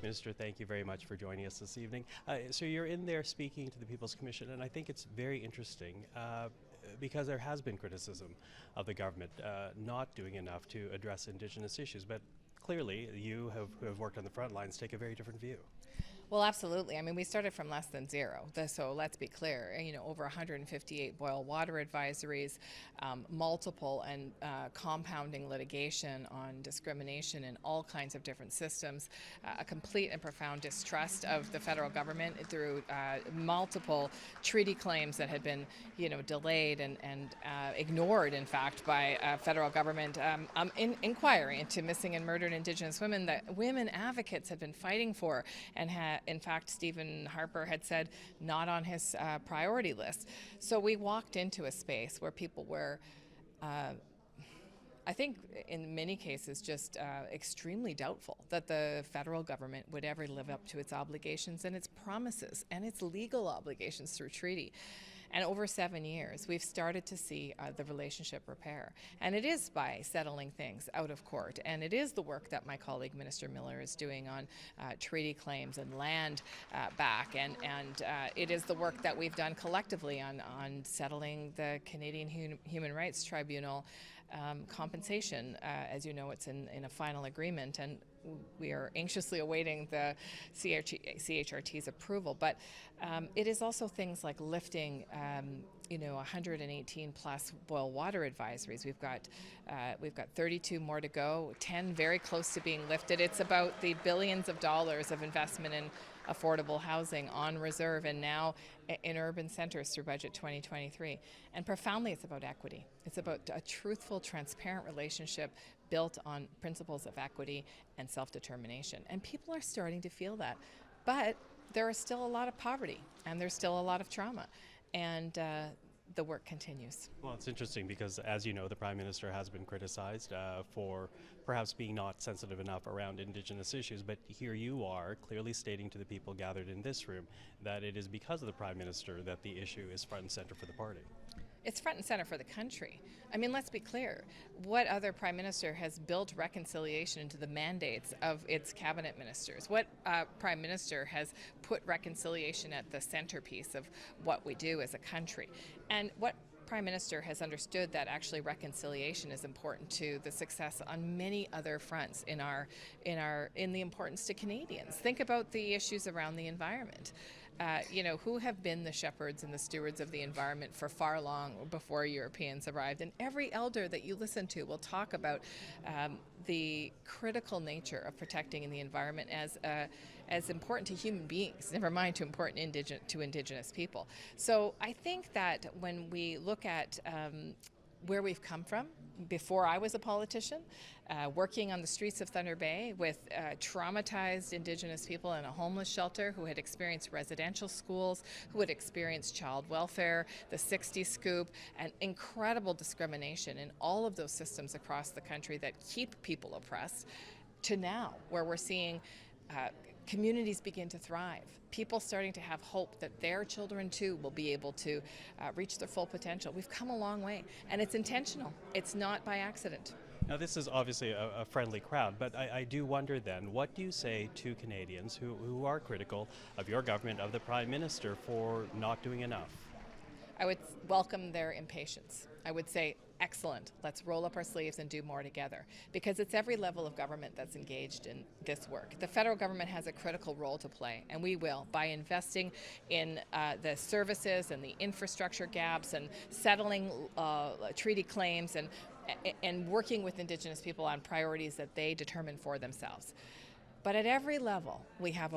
Minister, thank you very much for joining us this evening. So you're in there speaking to the People's Commission, and I think it's very interesting because there has been criticism of the government not doing enough to address Indigenous issues, but clearly you who have worked on the front lines take a very different view. Well, absolutely. I mean, we started from less than zero. So let's be clear, over 158 boil water advisories, multiple and compounding litigation on discrimination in all kinds of different systems, a complete and profound distrust of the federal government through multiple treaty claims that had been, delayed and ignored, in fact, by federal government inquiry into missing and murdered Indigenous women that women advocates had been fighting for and in fact, Stephen Harper had said not on his priority list. So we walked into a space where people were, I think in many cases, just extremely doubtful that the federal government would ever live up to its obligations and its promises and its legal obligations through treaty. And over 7 years, we've started to see the relationship repair. And it is by settling things out of court. And it is the work that my colleague, Minister Miller, is doing on treaty claims and land back. And it is the work that we've done collectively on settling the Canadian Human Rights Tribunal compensation. As you know, it's in a final agreement. And we are anxiously awaiting the CHRT's approval, but it is also things like lifting, 118 plus boil water advisories. We've got 32 more to go, 10 very close to being lifted. It's about the billions of dollars of investment in affordable housing on reserve and now in urban centers through Budget 2023. And profoundly, it's about equity. It's about a truthful, transparent relationship built on principles of equity and self-determination. And people are starting to feel that. But there is still a lot of poverty and there's still a lot of trauma. And the work continues. Well, it's interesting because, as you know, the Prime Minister has been criticized for perhaps being not sensitive enough around Indigenous issues, but here you are clearly stating to the people gathered in this room that it is because of the Prime Minister that the issue is front and center for the party. It's front and center for the country. I mean, let's be clear. What other Prime Minister has built reconciliation into the mandates of its cabinet ministers? What Prime Minister has put reconciliation at the centerpiece of what we do as a country? And what Prime Minister has understood that actually reconciliation is important to the success on many other fronts in the importance to Canadians. Think about the issues around the environment. Who have been the shepherds and the stewards of the environment for far long before Europeans arrived. And every elder that you listen to will talk about the critical nature of protecting the environment as important to human beings, never mind to Indigenous people. So I think that when we look at where we've come from, before I was a politician, working on the streets of Thunder Bay with traumatized Indigenous people in a homeless shelter who had experienced residential schools, who had experienced child welfare, the 60s scoop, and incredible discrimination in all of those systems across the country that keep people oppressed, to now where we're seeing communities begin to thrive, people starting to have hope that their children too will be able to reach their full potential. We've come a long way, and it's intentional. It's not by accident. Now, this is obviously a friendly crowd, but I do wonder then, what do you say to Canadians who are critical of your government, of the Prime Minister, for not doing enough? I would welcome their impatience. I would say, excellent, let's roll up our sleeves and do more together, because it's every level of government that's engaged in this work. The federal government has a critical role to play, and we will, by investing in the services and the infrastructure gaps and settling treaty claims and working with Indigenous people on priorities that they determine for themselves. But at every level, we have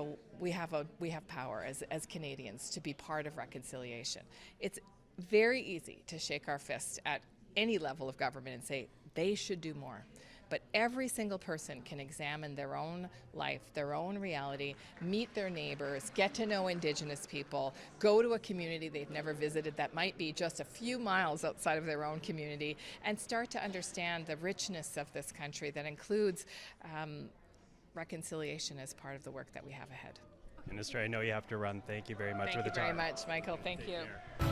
power as Canadians to be part of reconciliation. It's very easy to shake our fists at any level of government and say they should do more. But every single person can examine their own life, their own reality, meet their neighbors, get to know Indigenous people, go to a community they've never visited that might be just a few miles outside of their own community, and start to understand the richness of this country that includes reconciliation as part of the work that we have ahead. Minister, I know you have to run. Thank you very much for the time. Thank you very much, Michael. Thank you. Take care.